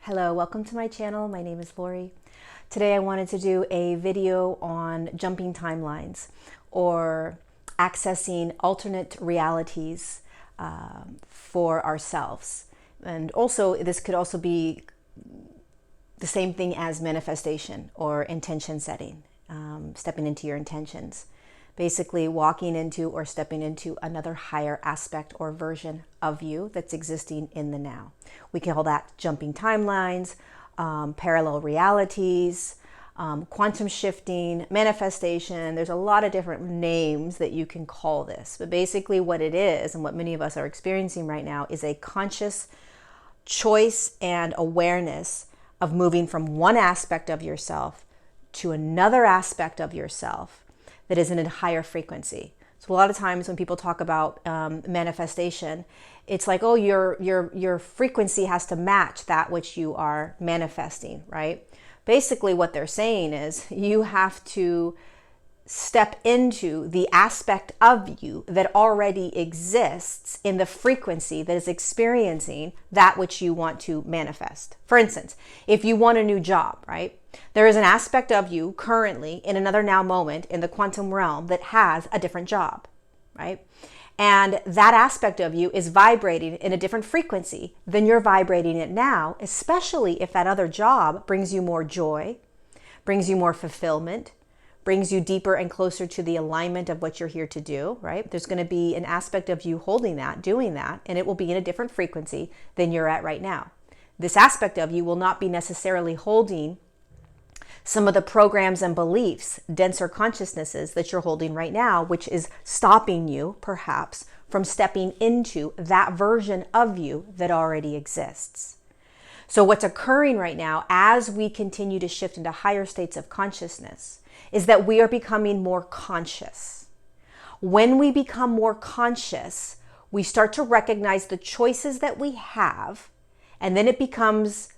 Hello, welcome to my channel. My name is Lori. Today I wanted to do a video on jumping timelines or accessing alternate realities for ourselves. And also, this could also be the same thing as manifestation or intention setting, stepping into your intentions. Basically walking into or stepping into another higher aspect or version of you that's existing in the now. We call that jumping timelines, parallel realities, quantum shifting, manifestation. There's a lot of different names that you can call this. But basically what it is, and what many of us are experiencing right now, is a conscious choice and awareness of moving from one aspect of yourself to another aspect of yourself that is in a higher frequency. So a lot of times when people talk about manifestation, it's like, oh, your frequency has to match that which you are manifesting, right? Basically what they're saying is you have to step into the aspect of you that already exists in the frequency that is experiencing that which you want to manifest. For instance, if you want a new job, right? There is an aspect of you currently in another now moment in the quantum realm that has a different job, right? And that aspect of you is vibrating in a different frequency than you're vibrating it now, especially if that other job brings you more joy, brings you more fulfillment, brings you deeper and closer to the alignment of what you're here to do, right? There's going to be an aspect of you holding that, doing that, and it will be in a different frequency than you're at right now. This aspect of you will not be necessarily holding some of the programs and beliefs, denser consciousnesses that you're holding right now, which is stopping you, perhaps, from stepping into that version of you that already exists. So what's occurring right now as we continue to shift into higher states of consciousness is that we are becoming more conscious. When we become more conscious, we start to recognize the choices that we have, and then it becomes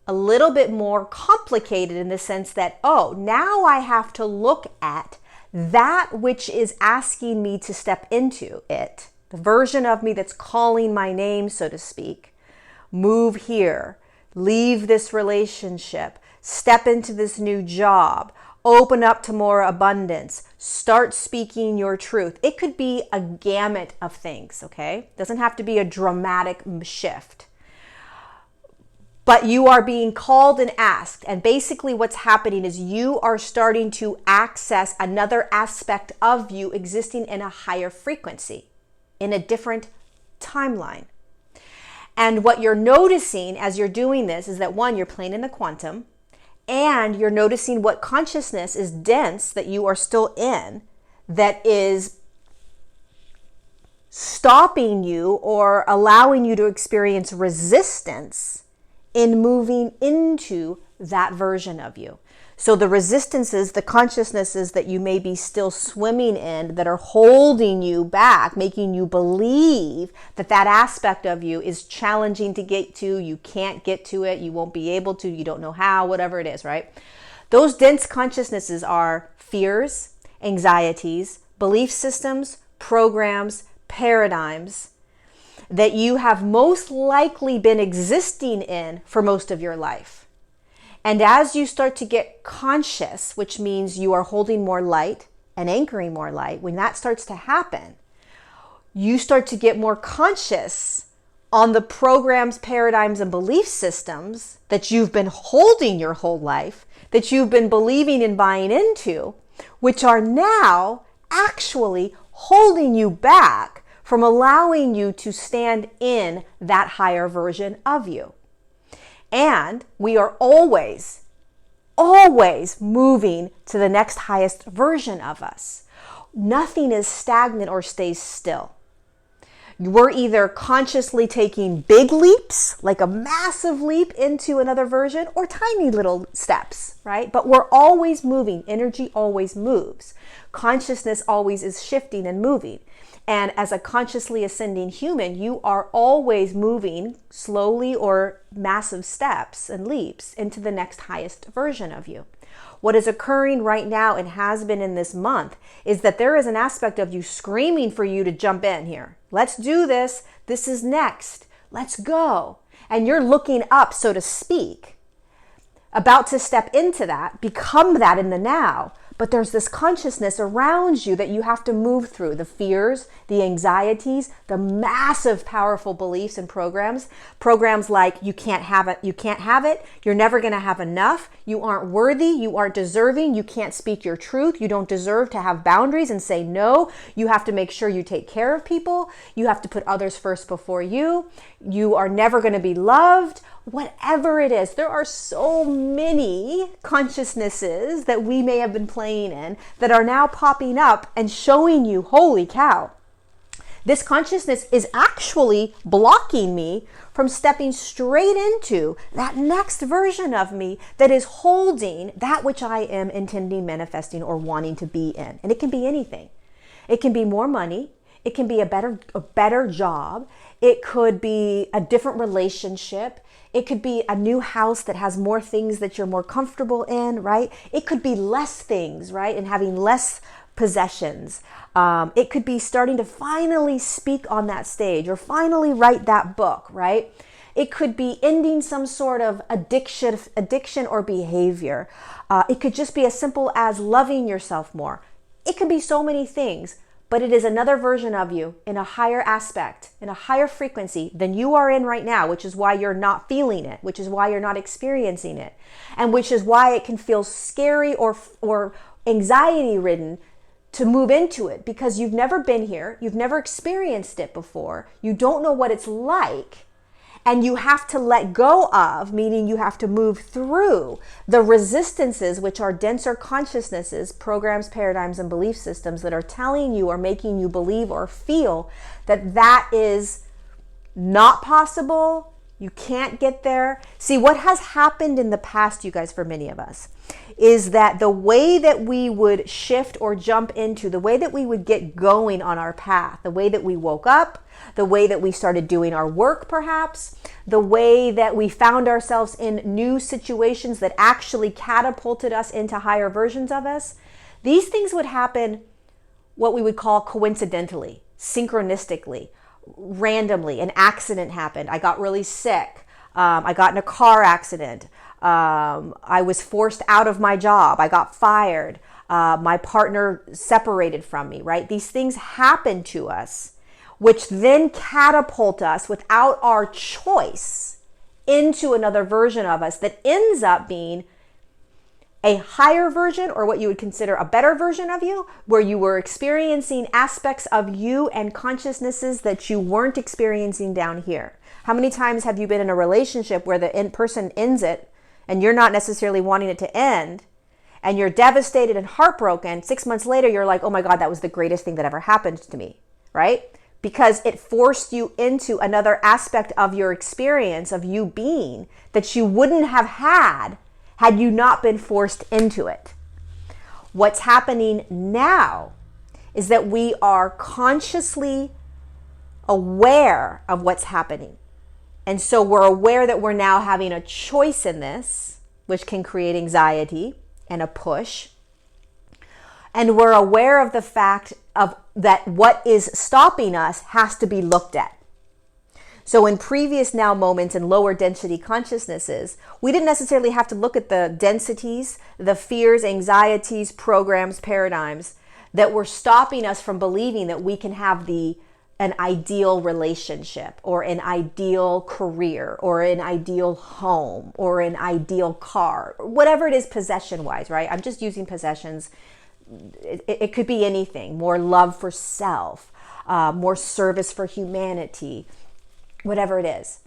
a little bit more complicated in the sense that, oh, now I have to look at that which is asking me to step into it, the version of me that's calling my name, so to speak. Move here, leave this relationship, step into this new job, open up to more abundance, start speaking your truth. It could be a gamut of things, okay? It doesn't have to be a dramatic shift. But you are being called and asked. And basically what's happening is you are starting to access another aspect of you existing in a higher frequency, in a different timeline. And what you're noticing as you're doing this is that, one, you're playing in the quantum, and you're noticing what consciousness is dense that you are still in, that is stopping you or allowing you to experience resistance in moving into that version of you. So the resistances, the consciousnesses that you may be still swimming in that are holding you back, making you believe that that aspect of you is challenging to get to, you can't get to it, you won't be able to, you don't know how, whatever it is, right? Those dense consciousnesses are fears, anxieties, belief systems, programs, paradigms that you have most likely been existing in for most of your life. And as you start to get conscious, which means you are holding more light and anchoring more light, when that starts to happen, you start to get more conscious on the programs, paradigms, and belief systems that you've been holding your whole life, that you've been believing and buying into, which are now actually holding you back from allowing you to stand in that higher version of you. And we are always moving to the next highest version of us. Nothing is stagnant or stays still. We're either consciously taking big leaps, like a massive leap into another version, or tiny little steps, right? But we're always moving. Energy always moves. Consciousness always is shifting and moving. And as a consciously ascending human, you are always moving slowly or massive steps and leaps into the next highest version of you. What is occurring right now and has been in this month is that there is an aspect of you screaming for you to jump in here. Let's do this. This is next. Let's go. and you're looking up, so to speak, about to step into that, become that in the now. But there's this consciousness around you that you have to move through, the fears, the anxieties, the massive, powerful beliefs and programs like you can't have it, you're never going to have enough, you aren't worthy, you aren't deserving, you can't speak your truth, you don't deserve to have boundaries and say no, you have to make sure you take care of people, you have to put others first before you are never going to be loved. Whatever it is, there are so many consciousnesses that we may have been playing in that are now popping up and showing you, holy cow, this consciousness is actually blocking me from stepping straight into that next version of me that is holding that which I am intending, manifesting, or wanting to be in. And it can be anything. It can be more money. It can be a better job. It could be a different relationship. It could be a new house that has more things that you're more comfortable in, right? It could be less things, right? And having less possessions. It could be starting to finally speak on that stage or finally write that book, right? It could be ending some sort of addiction or behavior. It could just be as simple as loving yourself more. It could be so many things. But it is another version of you in a higher aspect, in a higher frequency than you are in right now, which is why you're not feeling it, which is why you're not experiencing it, and which is why it can feel scary or anxiety-ridden to move into it, because you've never been here, you've never experienced it before, you don't know what it's like, and you have to let go of, meaning you have to move through the resistances, which are denser consciousnesses, programs, paradigms, and belief systems that are telling you or making you believe or feel that that is not possible, you can't get there. See, what has happened in the past, you guys, for many of us, is that the way that we would shift or jump into, the way that we would get going on our path, the way that we woke up, the way that we started doing our work perhaps, the way that we found ourselves in new situations that actually catapulted us into higher versions of us, these things would happen what we would call coincidentally, synchronistically, randomly. An accident happened. I got really sick. I got in a car accident. I was forced out of my job. I got fired. My partner separated from me, right? These things happen to us, which then catapult us without our choice into another version of us that ends up being a higher version, or what you would consider a better version of you, where you were experiencing aspects of you and consciousnesses that you weren't experiencing down here. How many times have you been in a relationship where the person ends it and you're not necessarily wanting it to end, and you're devastated and heartbroken? 6 months later, you're like, oh my God, that was the greatest thing that ever happened to me, right? Because it forced you into another aspect of your experience of you being that you wouldn't have had you not been forced into it. What's happening now is that we are consciously aware of what's happening. And so we're aware that we're now having a choice in this, which can create anxiety and a push. And we're aware of the fact of that what is stopping us has to be looked at. So in previous now moments in lower density consciousnesses, we didn't necessarily have to look at the densities, the fears, anxieties, programs, paradigms that were stopping us from believing that we can have an ideal relationship or an ideal career or an ideal home or an ideal car, whatever it is possession-wise, right? I'm just using possessions. It could be anything, more love for self, more service for humanity, whatever it is.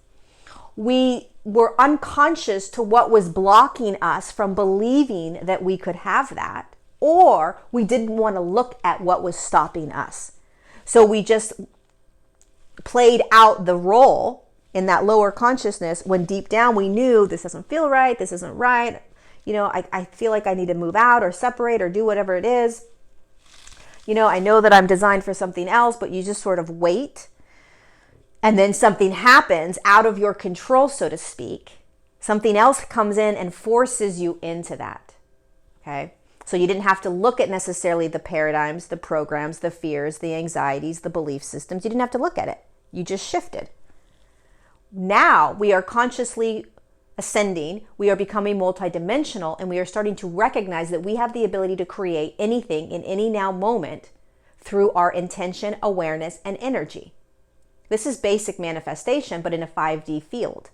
We were unconscious to what was blocking us from believing that we could have that, or we didn't want to look at what was stopping us. So we just played out the role in that lower consciousness when deep down we knew this doesn't feel right, this isn't right. You know, I feel like I need to move out or separate or do whatever it is. You know, I know that I'm designed for something else, but you just sort of wait. And then something happens out of your control, so to speak. Something else comes in and forces you into that. Okay? So you didn't have to look at necessarily the paradigms, the programs, the fears, the anxieties, the belief systems. You didn't have to look at it. You just shifted. now we are consciously ascending, we are becoming multidimensional, and we are starting to recognize that we have the ability to create anything in any now moment through our intention, awareness, and energy. This is basic manifestation, but in a 5D field.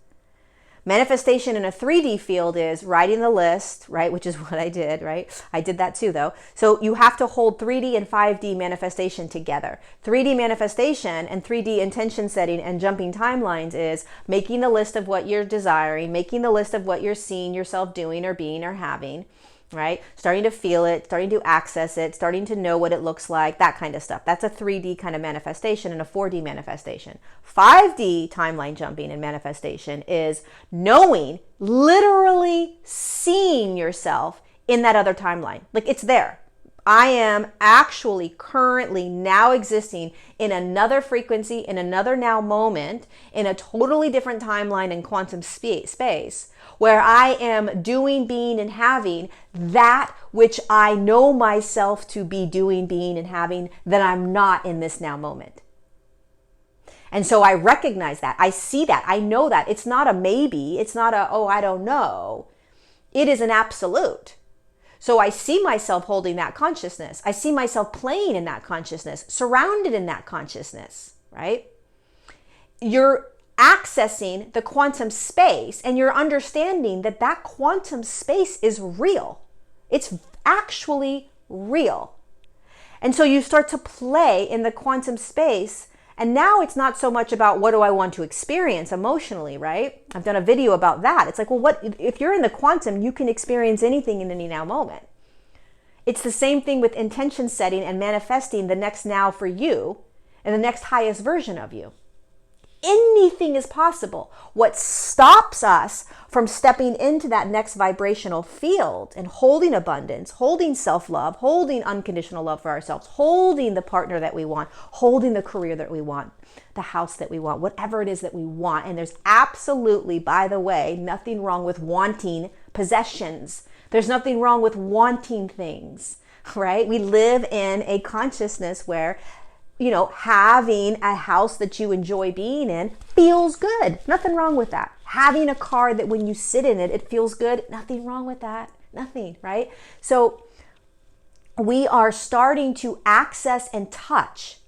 Manifestation in a 3D field is writing the list, right? Which is what I did, right? I did that too, though. So you have to hold 3D and 5D manifestation together. 3D manifestation and 3D intention setting and jumping timelines is making a list of what you're desiring, making the list of what you're seeing yourself doing or being or having, right? Starting to feel it, starting to access it, starting to know what it looks like, that kind of stuff. That's a 3D kind of manifestation and a 4D manifestation. 5D timeline jumping and manifestation is knowing, literally seeing yourself in that other timeline. Like it's there. I am actually currently now existing in another frequency, in another now moment, in a totally different timeline and quantum space, where I am doing, being, and having that which I know myself to be doing, being, and having that I'm not in this now moment. And so I recognize that. I see that. I know that. It's not a maybe. It's not a, oh, I don't know. It is an absolute. So I see myself holding that consciousness. I see myself playing in that consciousness, surrounded in that consciousness, right? You're accessing the quantum space and you're understanding that that quantum space is real. It's actually real. And so you start to play in the quantum space. And now it's not so much about what do I want to experience emotionally, right? I've done a video about that. It's like, well, what if you're in the quantum, you can experience anything in any now moment. It's the same thing with intention setting and manifesting the next now for you and the next highest version of you. Anything is possible. What stops us from stepping into that next vibrational field and holding abundance, holding self-love, holding unconditional love for ourselves, holding the partner that we want, holding the career that we want, the house that we want, whatever it is that we want. And there's absolutely, by the way, nothing wrong with wanting possessions. There's nothing wrong with wanting things, right? We live in a consciousness where having a house that you enjoy being in feels good. Nothing wrong with that. Having a car that when you sit in it, it feels good. Nothing wrong with that. Nothing, right? So we are starting to access and touch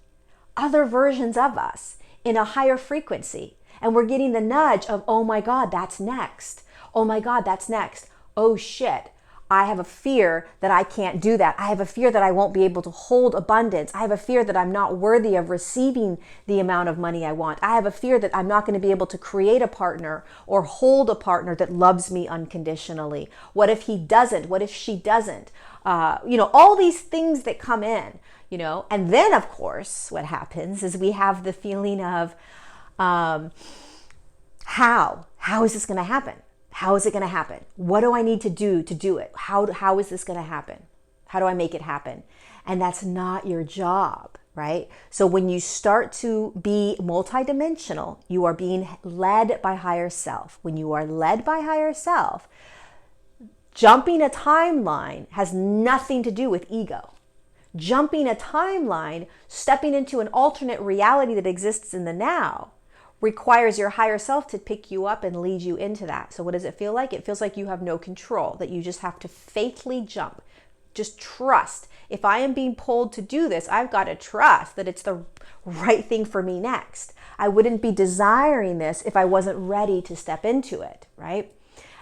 other versions of us in a higher frequency. And we're getting the nudge of, oh my God, that's next. Oh my God, that's next. Oh shit. I have a fear that I can't do that. I have a fear that I won't be able to hold abundance. I have a fear that I'm not worthy of receiving the amount of money I want. I have a fear that I'm not going to be able to create a partner or hold a partner that loves me unconditionally. What if he doesn't? What if she doesn't? All these things that come in, and then of course, what happens is we have the feeling of, how is this going to happen? How is it going to happen? What do I need to do it? How is this going to happen? How do I make it happen? And that's not your job, right? So when you start to be multidimensional, you are being led by higher self. When you are led by higher self, jumping a timeline has nothing to do with ego. Jumping a timeline, stepping into an alternate reality that exists in the now, requires your higher self to pick you up and lead you into that. So what does it feel like? It feels like you have no control, that you just have to faithfully jump. Just trust. If I am being pulled to do this, I've got to trust that it's the right thing for me next. I wouldn't be desiring this if I wasn't ready to step into it, right?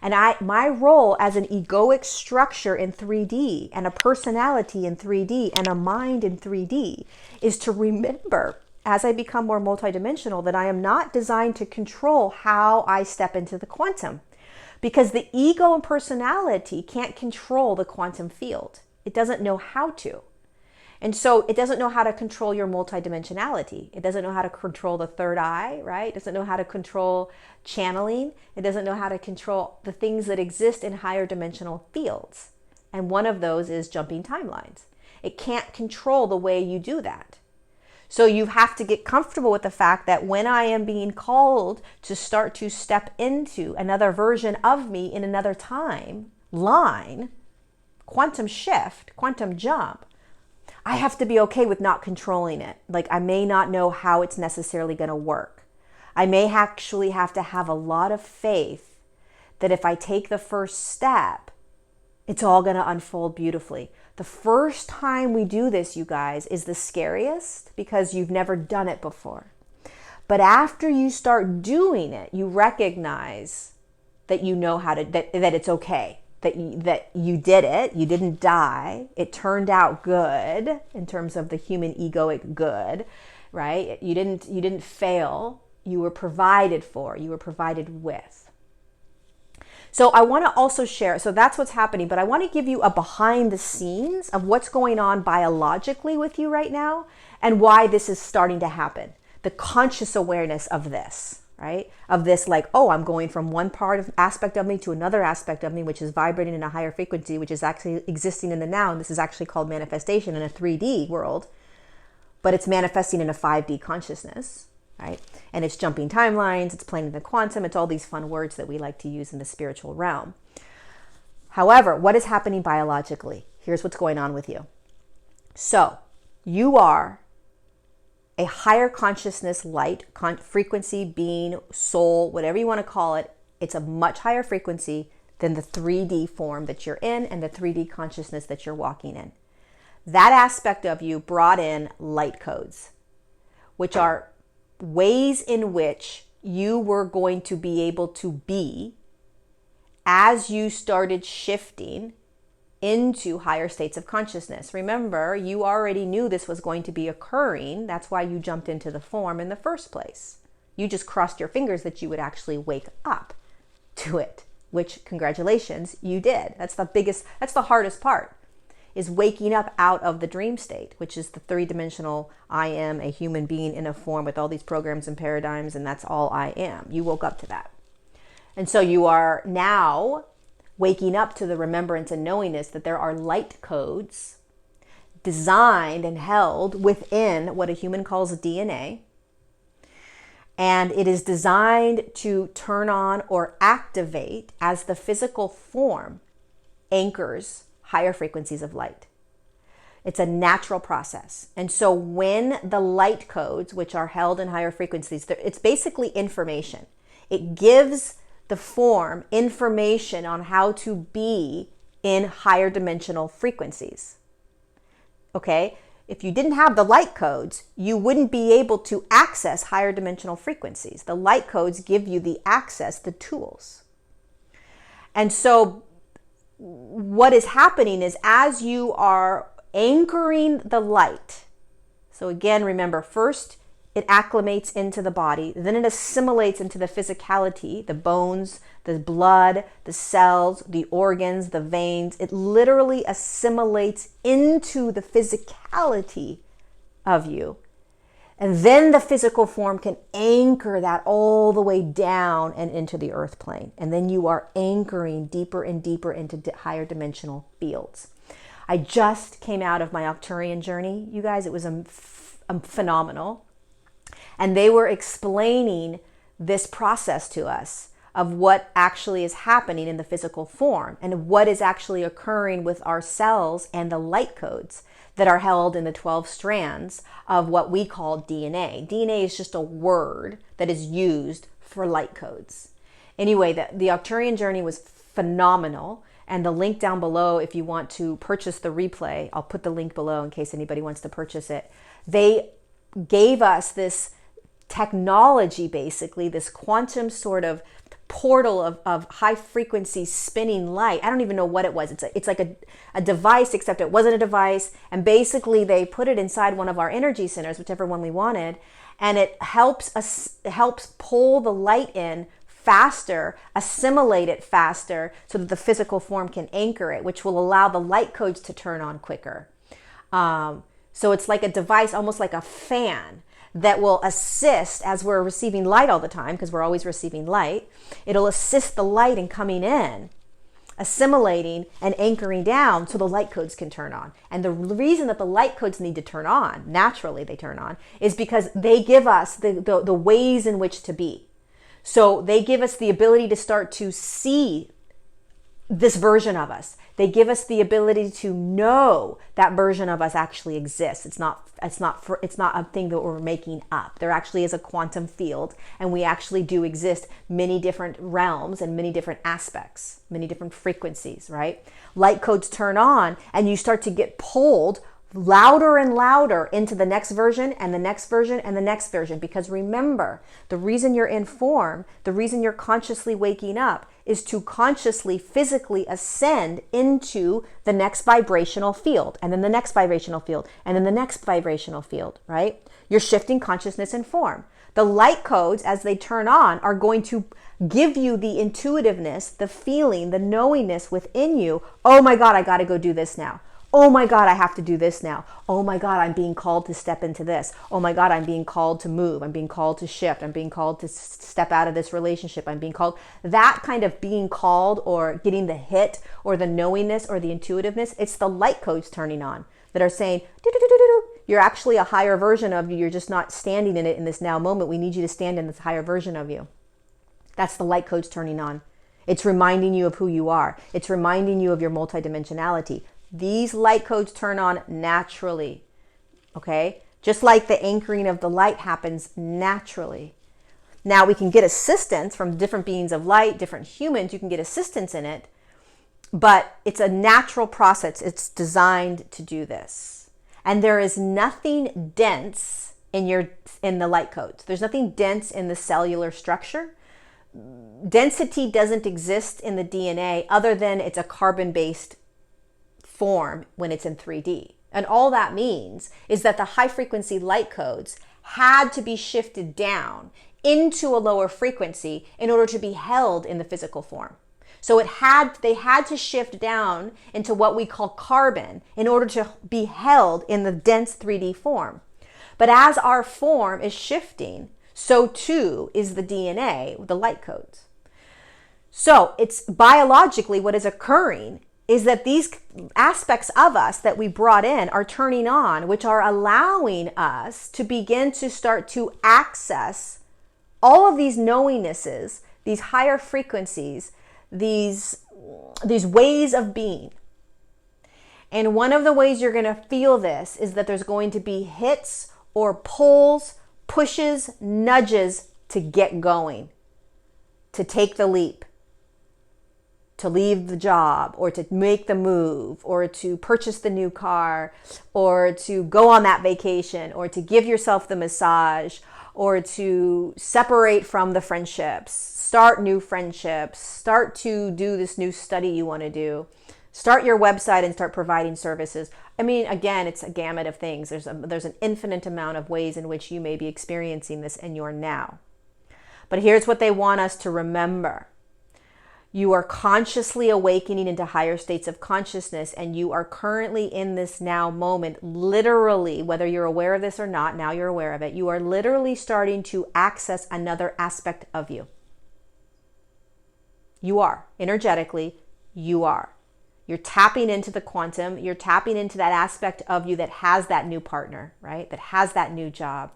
And my role as an egoic structure in 3D and a personality in 3D and a mind in 3D is to remember, as I become more multidimensional, that I am not designed to control how I step into the quantum, because the ego and personality can't control the quantum field. It doesn't know how to. And so it doesn't know how to control your multidimensionality. It doesn't know how to control the third eye, right? It doesn't know how to control channeling. It doesn't know how to control the things that exist in higher dimensional fields. And one of those is jumping timelines. It can't control the way you do that. So you have to get comfortable with the fact that when I am being called to start to step into another version of me in another time line, quantum shift, quantum jump, I have to be okay with not controlling it. Like I may not know how it's necessarily going to work. I may actually have to have a lot of faith that if I take the first step, it's all going to unfold beautifully. The first time we do this, you guys, is the scariest because you've never done it before. But after you start doing it, you recognize that you know how to, that it's okay, that you did it, you didn't die, it turned out good in terms of the human egoic good, right? You didn't fail, you were provided for, you were provided with. So I want to also share, so that's what's happening, but I want to give you a behind the scenes of what's going on biologically with you right now and why this is starting to happen. The conscious awareness of this, right? Of this like, oh, I'm going from one aspect of me to another aspect of me, which is vibrating in a higher frequency, which is actually existing in the now. And this is actually called manifestation in a 3D world, but it's manifesting in a 5D consciousness. Right? And it's jumping timelines, it's playing in the quantum, it's all these fun words that we like to use in the spiritual realm. However, what is happening biologically? Here's what's going on with you. So, you are a higher consciousness, light, frequency, being, soul, whatever you want to call it. It's a much higher frequency than the 3D form that you're in and the 3D consciousness that you're walking in. That aspect of you brought in light codes, which are ways in which you were going to be able to be as you started shifting into higher states of consciousness. Remember, you already knew this was going to be occurring. That's why you jumped into the form in the first place. You just crossed your fingers that you would actually wake up to it, which, congratulations, you did. That's the hardest part, is waking up out of the dream state, which is the three-dimensional, I am a human being in a form with all these programs and paradigms, and that's all I am. You woke up to that. And so you are now waking up to the remembrance and knowingness that there are light codes designed and held within what a human calls DNA. And it is designed to turn on or activate as the physical form anchors higher frequencies of light. It's a natural process. And so when the light codes, which are held in higher frequencies, it's basically information. It gives the form information on how to be in higher dimensional frequencies. Okay? If you didn't have the light codes, you wouldn't be able to access higher dimensional frequencies. The light codes give you the access, the tools. And so what is happening is as you are anchoring the light, so again, remember, first it acclimates into the body, then it assimilates into the physicality, the bones, the blood, the cells, the organs, the veins. It literally assimilates into the physicality of you. And then the physical form can anchor that all the way down and into the earth plane. And then you are anchoring deeper and deeper into higher dimensional fields. I just came out of my Arcturian journey, you guys. It was phenomenal. And they were explaining this process to us of what actually is happening in the physical form and what is actually occurring with our cells and the light codes that are held in the 12 strands of what we call DNA. DNA is just a word that is used for light codes. Anyway, the Arcturian journey was phenomenal. And the link down below, if you want to purchase the replay, I'll put the link below in case anybody wants to purchase it. They gave us this technology, basically, this quantum sort of portal of high frequency spinning light. I don't even know what it was. It's like a device, except it wasn't a device. And basically they put it inside one of our energy centers, whichever one we wanted. And it helps pull the light in faster, assimilate it faster so that the physical form can anchor it, which will allow the light codes to turn on quicker. So it's like a device, almost like a fan, that will assist as we're receiving light all the time, because we're always receiving light. It'll assist the light in coming in, assimilating and anchoring down so the light codes can turn on. And the reason that the light codes need to turn on, naturally they turn on, is because they give us the ways in which to be. So they give us the ability to start to see this version of us. They give us the ability to know that version of us actually exists. It's not a thing that we're making up. There actually is a quantum field, and we actually do exist many different realms and many different aspects, many different frequencies, right? Light codes turn on and you start to get pulled louder and louder into the next version and the next version and the next version. Because remember, the reason you're in form, the reason you're consciously waking up is to consciously, physically ascend into the next vibrational field, and then the next vibrational field, and then the next vibrational field, right? You're shifting consciousness and form. The light codes, as they turn on, are going to give you the intuitiveness, the feeling, the knowingness within you. Oh my God, I got to go do this now. Oh my God, I have to do this now. Oh my God, I'm being called to step into this. Oh my God, I'm being called to move. I'm being called to shift. I'm being called to step out of this relationship. I'm being called. That kind of being called, or getting the hit, or the knowingness, or the intuitiveness, it's the light codes turning on that are saying, do-do-do-do-do. You're actually a higher version of you. You're just not standing in it in this now moment. We need you to stand in this higher version of you. That's the light codes turning on. It's reminding you of who you are. It's reminding you of your multidimensionality. These light codes turn on naturally, okay? Just like the anchoring of the light happens naturally. Now, we can get assistance from different beings of light, different humans. You can get assistance in it, but it's a natural process. It's designed to do this. And there is nothing dense in the light codes. There's nothing dense in the cellular structure. Density doesn't exist in the DNA other than it's a carbon-based form when it's in 3D. And all that means is that the high frequency light codes had to be shifted down into a lower frequency in order to be held in the physical form. So they had to shift down into what we call carbon in order to be held in the dense 3D form. But as our form is shifting, so too is the DNA, the light codes. So it's biologically what is occurring is that these aspects of us that we brought in are turning on, which are allowing us to begin to start to access all of these knowingnesses, these higher frequencies, these ways of being. And one of the ways you're going to feel this is that there's going to be hits or pulls, pushes, nudges to get going, to take the leap, to leave the job, or to make the move, or to purchase the new car, or to go on that vacation, or to give yourself the massage, or to separate from the friendships, start new friendships, start to do this new study you want to do, start your website and start providing services. I mean, again, it's a gamut of things. There's an infinite amount of ways in which you may be experiencing this in your now. But here's what they want us to remember. You are consciously awakening into higher states of consciousness, and you are currently in this now moment, literally, whether you're aware of this or not, now you're aware of it, you are literally starting to access another aspect of you. You are, energetically, you are. You're tapping into the quantum, you're tapping into that aspect of you that has that new partner, right? That has that new job,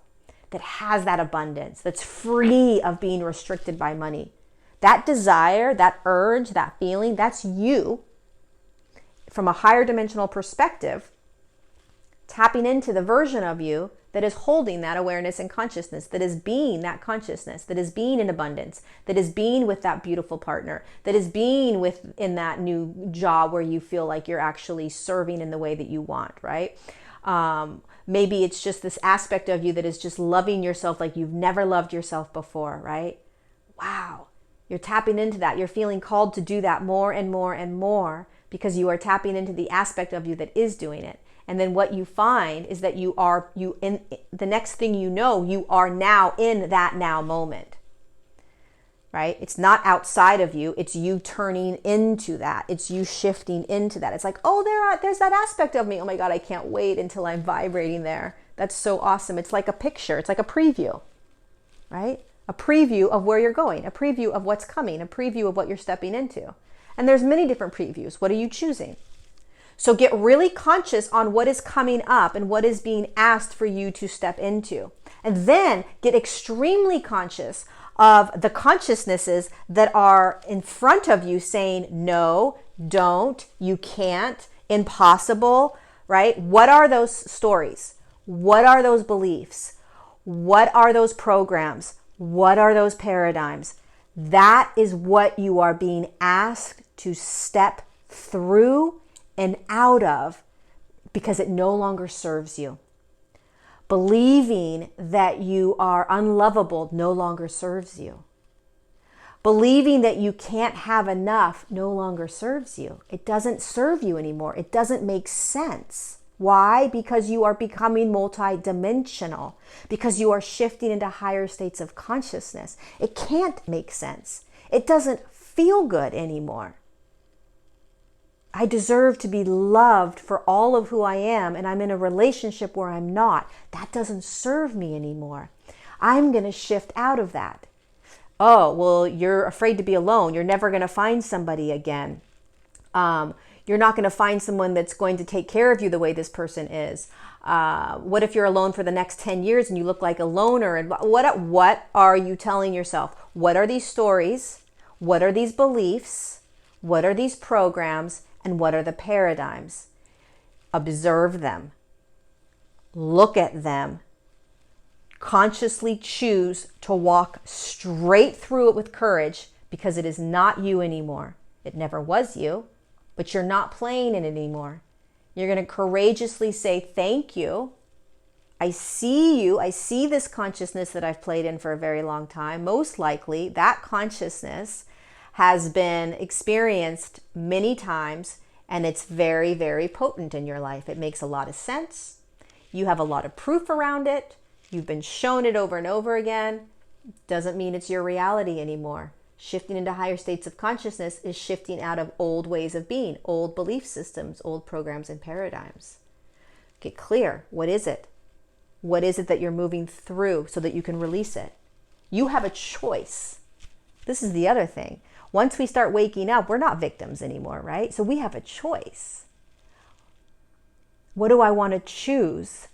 that has that abundance, that's free of being restricted by money. That desire, that urge, that feeling, that's you from a higher dimensional perspective, tapping into the version of you that is holding that awareness and consciousness, that is being that consciousness, that is being in abundance, that is being with that beautiful partner, that is being in that new job where you feel like you're actually serving in the way that you want, right? Maybe it's just this aspect of you that is just loving yourself like you've never loved yourself before, right? Wow. You're tapping into that. You're feeling called to do that more and more and more because you are tapping into the aspect of you that is doing it. And then what you find is that in the next thing you know, you are now in that now moment, right? It's not outside of you. It's you turning into that. It's you shifting into that. It's like, oh, there's that aspect of me. Oh my God, I can't wait until I'm vibrating there. That's so awesome. It's like a picture. It's like a preview, right? A preview of where you're going, a preview of what's coming, a preview of what you're stepping into. And there's many different previews. What are you choosing? So get really conscious on what is coming up and what is being asked for you to step into. And then get extremely conscious of the consciousnesses that are in front of you saying, no, don't, you can't, impossible, right? What are those stories? What are those beliefs? What are those programs? What are those paradigms? That is what you are being asked to step through and out of, because it no longer serves you. Believing that you are unlovable no longer serves you. Believing that you can't have enough no longer serves you. It doesn't serve you anymore. It doesn't make sense. Why? Because you are becoming multidimensional, because you are shifting into higher states of consciousness. It can't make sense. It doesn't feel good anymore. I deserve to be loved for all of who I am, and I'm in a relationship where I'm not. That doesn't serve me anymore. I'm going to shift out of that. Oh, well, you're afraid to be alone. You're never going to find somebody again. You're not going to find someone that's going to take care of you the way this person is. What if you're alone for the next 10 years and you look like a loner? And what are you telling yourself? What are these stories? What are these beliefs? What are these programs? And what are the paradigms? Observe them. Look at them. Consciously choose to walk straight through it with courage, because it is not you anymore. It never was you, but you're not playing in it anymore. You're going to courageously say, thank you. I see you. I see this consciousness that I've played in for a very long time. Most likely that consciousness has been experienced many times, and it's very, very potent in your life. It makes a lot of sense. You have a lot of proof around it. You've been shown it over and over again. Doesn't mean it's your reality anymore. Shifting into higher states of consciousness is shifting out of old ways of being, old belief systems, old programs and paradigms. Get clear. What is it? What is it that you're moving through so that you can release it? You have a choice. This is the other thing. Once we start waking up, we're not victims anymore, right? So we have a choice. What do I want to choose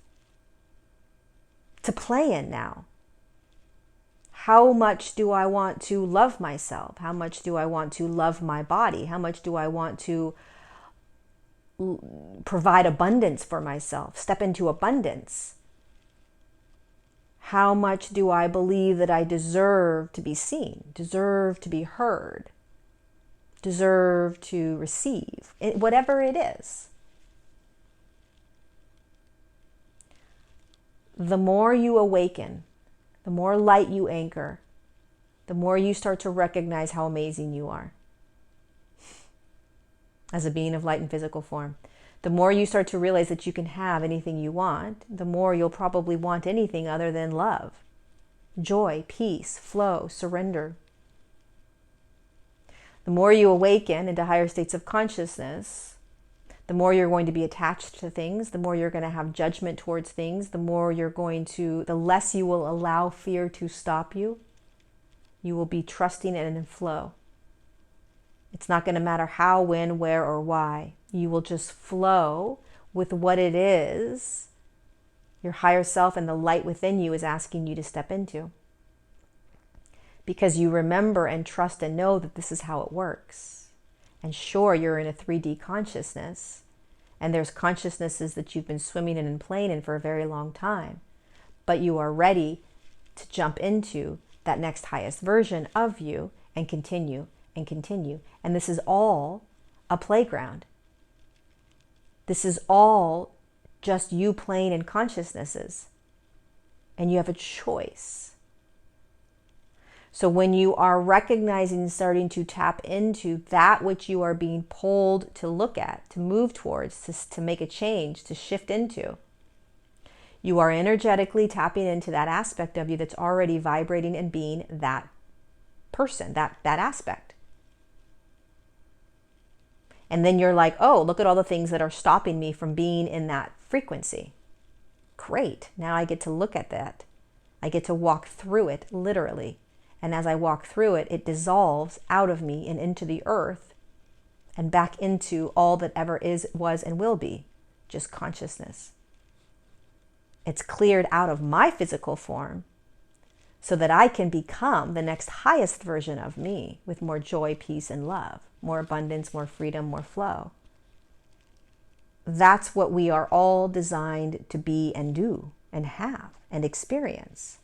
to play in now? How much do I want to love myself? How much do I want to love my body? How much do I want to provide abundance for myself? Step into abundance. How much do I believe that I deserve to be seen, deserve to be heard, deserve to receive, whatever it is? The more you awaken, the more light you anchor, the more you start to recognize how amazing you are as a being of light in physical form. The more you start to realize that you can have anything you want, the more you'll probably want anything other than love, joy, peace, flow, surrender. The more you awaken into higher states of consciousness, the more you're going to be attached to things, the more you're going to have judgment towards things, the less you will allow fear to stop you. You will be trusting and in flow. It's not going to matter how, when, where, or why. You will just flow with what it is your higher self and the light within you is asking you to step into. Because you remember and trust and know that this is how it works. And sure, you're in a 3D consciousness, and there's consciousnesses that you've been swimming in and playing in for a very long time, but you are ready to jump into that next highest version of you and continue and continue. And this is all a playground. This is all just you playing in consciousnesses, and you have a choice. So when you are recognizing, starting to tap into that which you are being pulled to look at, to move towards, to make a change, to shift into, you are energetically tapping into that aspect of you that's already vibrating and being that person, that aspect. And then you're like, oh, look at all the things that are stopping me from being in that frequency. Great. Now I get to look at that. I get to walk through it, literally. And as I walk through it, it dissolves out of me and into the earth and back into all that ever is, was, and will be, just consciousness. It's cleared out of my physical form so that I can become the next highest version of me with more joy, peace, and love, more abundance, more freedom, more flow. That's what we are all designed to be and do and have and experience.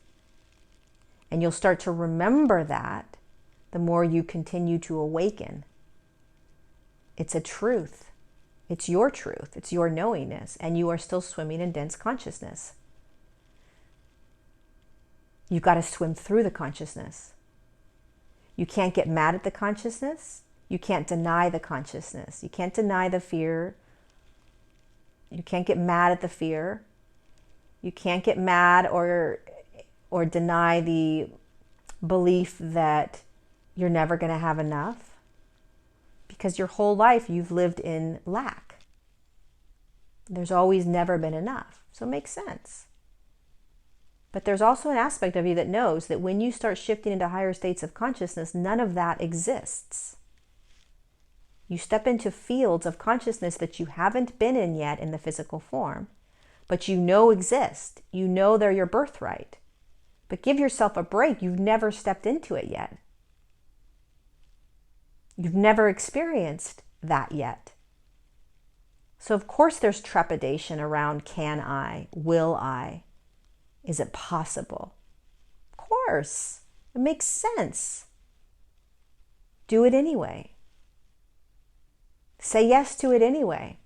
And you'll start to remember that the more you continue to awaken. It's a truth. It's your truth. It's your knowingness. And you are still swimming in dense consciousness. You've got to swim through the consciousness. You can't get mad at the consciousness. You can't deny the consciousness. You can't deny the fear. You can't get mad at the fear. You can't get mad or deny the belief that you're never going to have enough, because your whole life you've lived in lack. There's always never been enough. So it makes sense. But there's also an aspect of you that knows that when you start shifting into higher states of consciousness, none of that exists. You step into fields of consciousness that you haven't been in yet in the physical form, but you know exist. You know they're your birthright. But give yourself a break. You've never stepped into it yet. You've never experienced that yet. So of course there's trepidation around, can I? Will I? Is it possible? Of course. It makes sense. Do it anyway. Say yes to it anyway.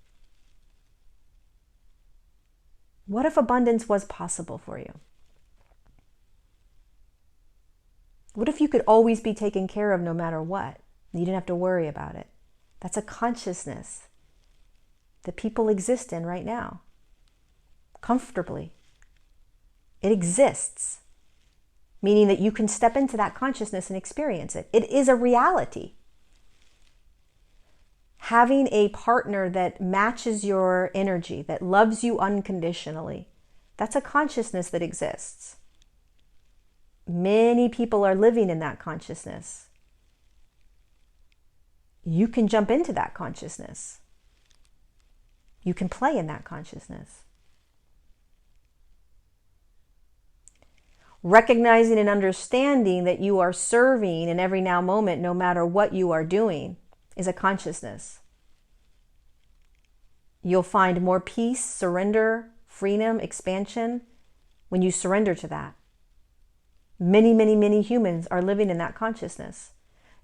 What if abundance was possible for you? What if you could always be taken care of no matter what? You didn't have to worry about it. That's a consciousness that people exist in right now, comfortably. It exists, meaning that you can step into that consciousness and experience it. It is a reality. Having a partner that matches your energy, that loves you unconditionally, that's a consciousness that exists. Many people are living in that consciousness. You can jump into that consciousness. You can play in that consciousness. Recognizing and understanding that you are serving in every now moment, no matter what you are doing, is a consciousness. You'll find more peace, surrender, freedom, expansion when you surrender to that. Many, many, many humans are living in that consciousness.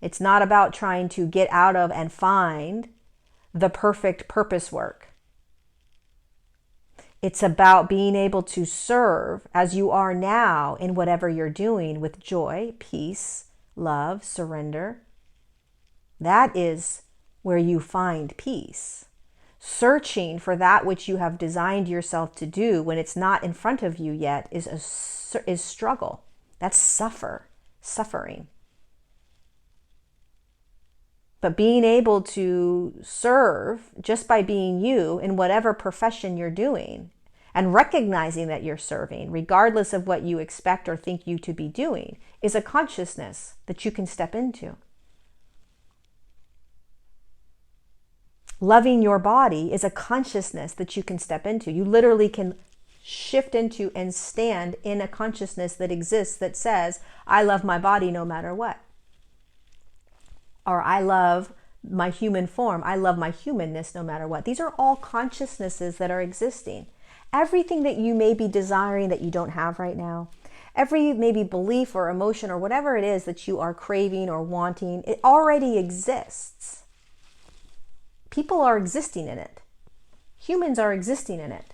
It's not about trying to get out of and find the perfect purpose work. It's about being able to serve as you are now in whatever you're doing with joy, peace, love, surrender. That is where you find peace. Searching for that which you have designed yourself to do when it's not in front of you yet is struggle. That's suffering. But being able to serve just by being you in whatever profession you're doing and recognizing that you're serving, regardless of what you expect or think you to be doing, is a consciousness that you can step into. Loving your body is a consciousness that you can step into. You literally can shift into and stand in a consciousness that exists that says, I love my body no matter what. Or I love my human form. I love my humanness no matter what. These are all consciousnesses that are existing. Everything that you may be desiring that you don't have right now, every maybe belief or emotion or whatever it is that you are craving or wanting, it already exists. People are existing in it. Humans are existing in it.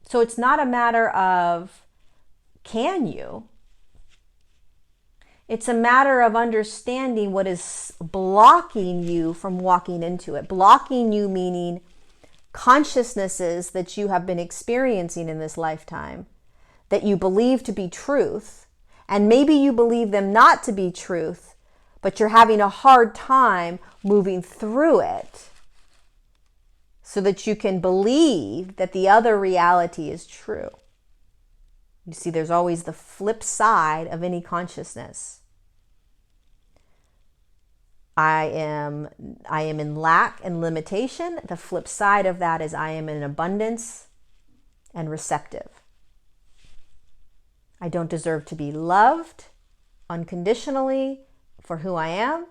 So it's not a matter of can you? It's a matter of understanding what is blocking you from walking into it. Blocking you meaning consciousnesses that you have been experiencing in this lifetime that you believe to be truth, and maybe you believe them not to be truth, but you're having a hard time moving through it so that you can believe that the other reality is true. You see, there's always the flip side of any consciousness. I am in lack and limitation. The flip side of that is I am in abundance and receptive. I don't deserve to be loved unconditionally for who I am.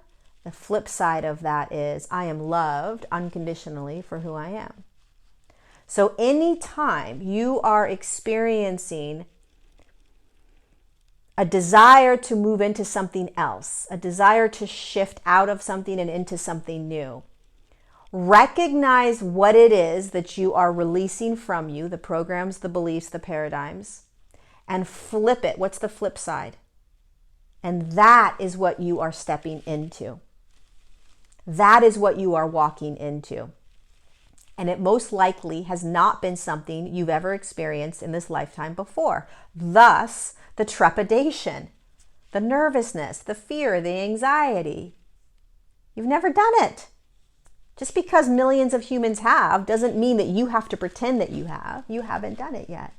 The flip side of that is I am loved unconditionally for who I am. So anytime you are experiencing a desire to move into something else, a desire to shift out of something and into something new, recognize what it is that you are releasing from you, the programs, the beliefs, the paradigms, and flip it. What's the flip side? And that is what you are stepping into. That is what you are walking into. And it most likely has not been something you've ever experienced in this lifetime before. Thus, the trepidation, the nervousness, the fear, the anxiety. You've never done it. Just because millions of humans have doesn't mean that you have to pretend that you have. You haven't done it yet.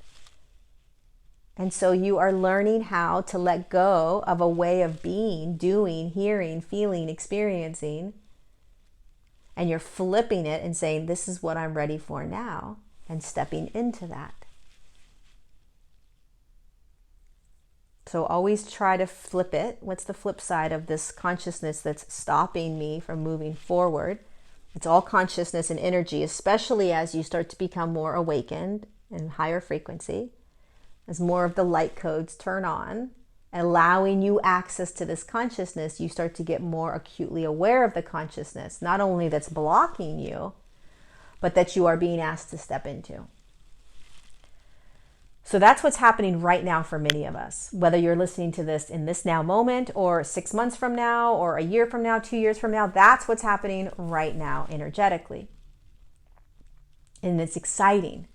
And so you are learning how to let go of a way of being, doing, hearing, feeling, experiencing. And you're flipping it and saying, this is what I'm ready for now, and stepping into that. So always try to flip it. What's the flip side of this consciousness that's stopping me from moving forward? It's all consciousness and energy, especially as you start to become more awakened and higher frequency, as more of the light codes turn on, allowing you access to this consciousness, you start to get more acutely aware of the consciousness, not only that's blocking you, but that you are being asked to step into. So that's what's happening right now for many of us, whether you're listening to this in this now moment or 6 months from now or a year from now, 2 years from now, that's what's happening right now energetically. And it's exciting.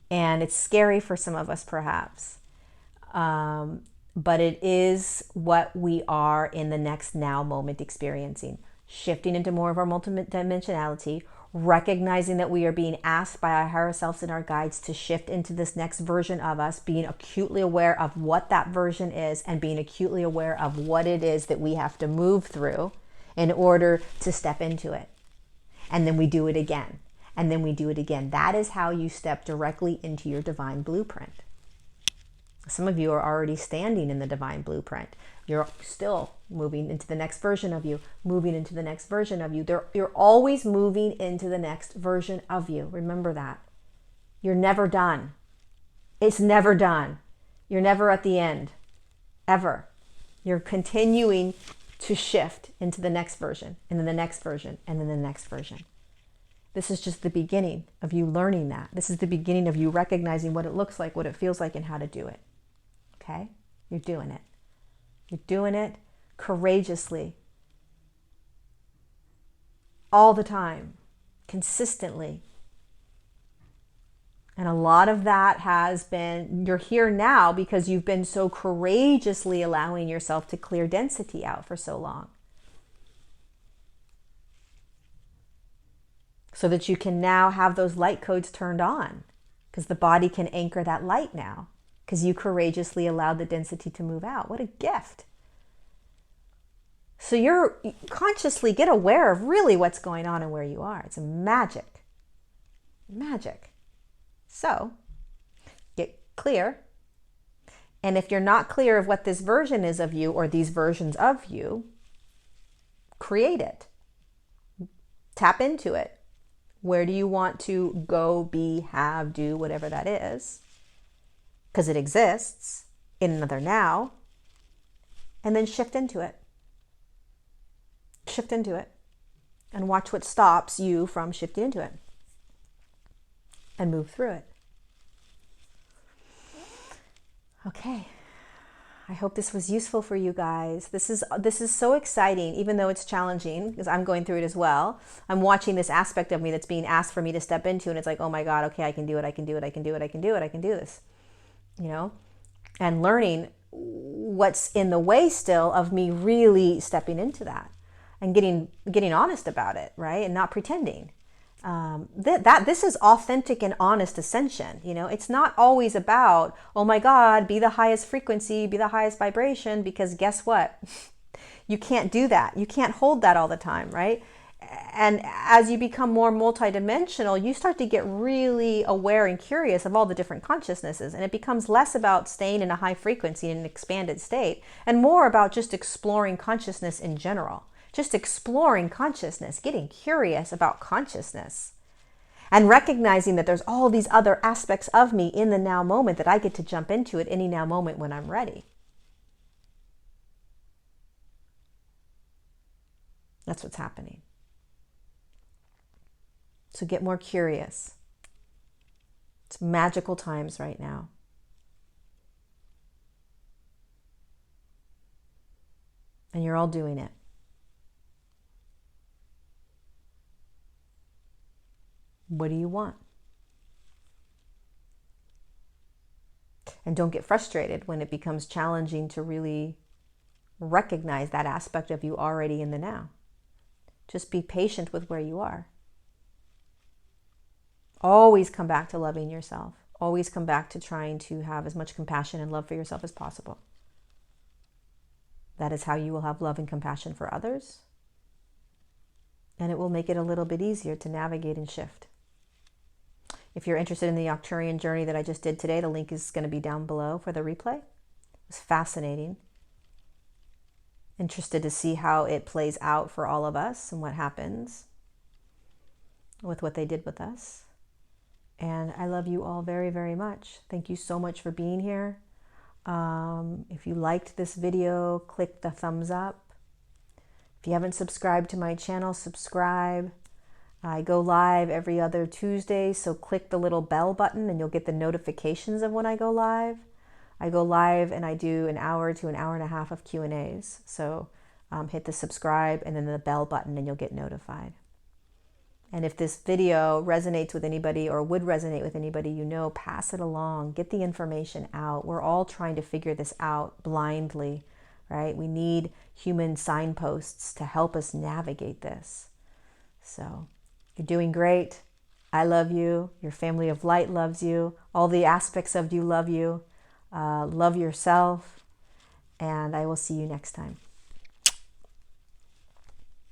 And it's scary for some of us perhaps. But it is what we are in the next now moment experiencing. Shifting into more of our multidimensionality, recognizing that we are being asked by our higher selves and our guides to shift into this next version of us, being acutely aware of what that version is and being acutely aware of what it is that we have to move through in order to step into it. And then we do it again. And then we do it again. That is how you step directly into your divine blueprint. Some of you are already standing in the divine blueprint. You're still moving into the next version of you, moving into the next version of you. You're always moving into the next version of you. Remember that. You're never done. It's never done. You're never at the end, ever. You're continuing to shift into the next version, and then the next version, and then the next version. This is just the beginning of you learning that. This is the beginning of you recognizing what it looks like, what it feels like, and how to do it. Okay? You're doing it. You're doing it courageously. All the time. Consistently. And a lot of that has been, you're here now because you've been so courageously allowing yourself to clear density out for so long. So that you can now have those light codes turned on. Because the body can anchor that light now. Because you courageously allowed the density to move out. What a gift. So you're consciously get aware of really what's going on and where you are. It's magic. Magic. So get clear. And if you're not clear of what this version is of you or these versions of you, create it. Tap into it. Where do you want to go, be, have, do, whatever that is? Because it exists in another now. And then shift into it. Shift into it. And watch what stops you from shifting into it. And move through it. Okay. I hope this was useful for you guys. This is so exciting, even though it's challenging, because I'm going through it as well. I'm watching this aspect of me that's being asked for me to step into, and it's like, oh my God, okay, I can do it, I can do it, I can do it, I can do it, I can do this. You know? And learning what's in the way still of me really stepping into that and getting honest about it, right? And not pretending. This is authentic and honest ascension. You know, it's not always about, oh my God, be the highest frequency, be the highest vibration, because guess what? You can't do that. You can't hold that all the time, right? And as you become more multidimensional, you start to get really aware and curious of all the different consciousnesses. And it becomes less about staying in a high frequency in an expanded state and more about just exploring consciousness in general. Just exploring consciousness, getting curious about consciousness, and recognizing that there's all these other aspects of me in the now moment that I get to jump into at any now moment when I'm ready. That's what's happening. So get more curious. It's magical times right now. And you're all doing it. What do you want? And don't get frustrated when it becomes challenging to really recognize that aspect of you already in the now. Just be patient with where you are. Always come back to loving yourself. Always come back to trying to have as much compassion and love for yourself as possible. That is how you will have love and compassion for others. And it will make it a little bit easier to navigate and shift. If you're interested in the Arcturian journey that I just did today, the link is going to be down below for the replay. It was fascinating. Interested to see how it plays out for all of us and what happens with what they did with us. And I love you all very, very much. Thank you so much for being here. If you liked this video, click the thumbs up. If you haven't subscribed to my channel, subscribe. I go live every other Tuesday, so click the little bell button and you'll get the notifications of when I go live. I go live and I do an hour to an hour and a half of Q&As. So hit the subscribe and then the bell button and you'll get notified. And if this video resonates with anybody or would resonate with anybody you know, pass it along. Get the information out. We're all trying to figure this out blindly, right? We need human signposts to help us navigate this. So you're doing great. I love you. Your family of light loves you. All the aspects of you love you. Love yourself. And I will see you next time.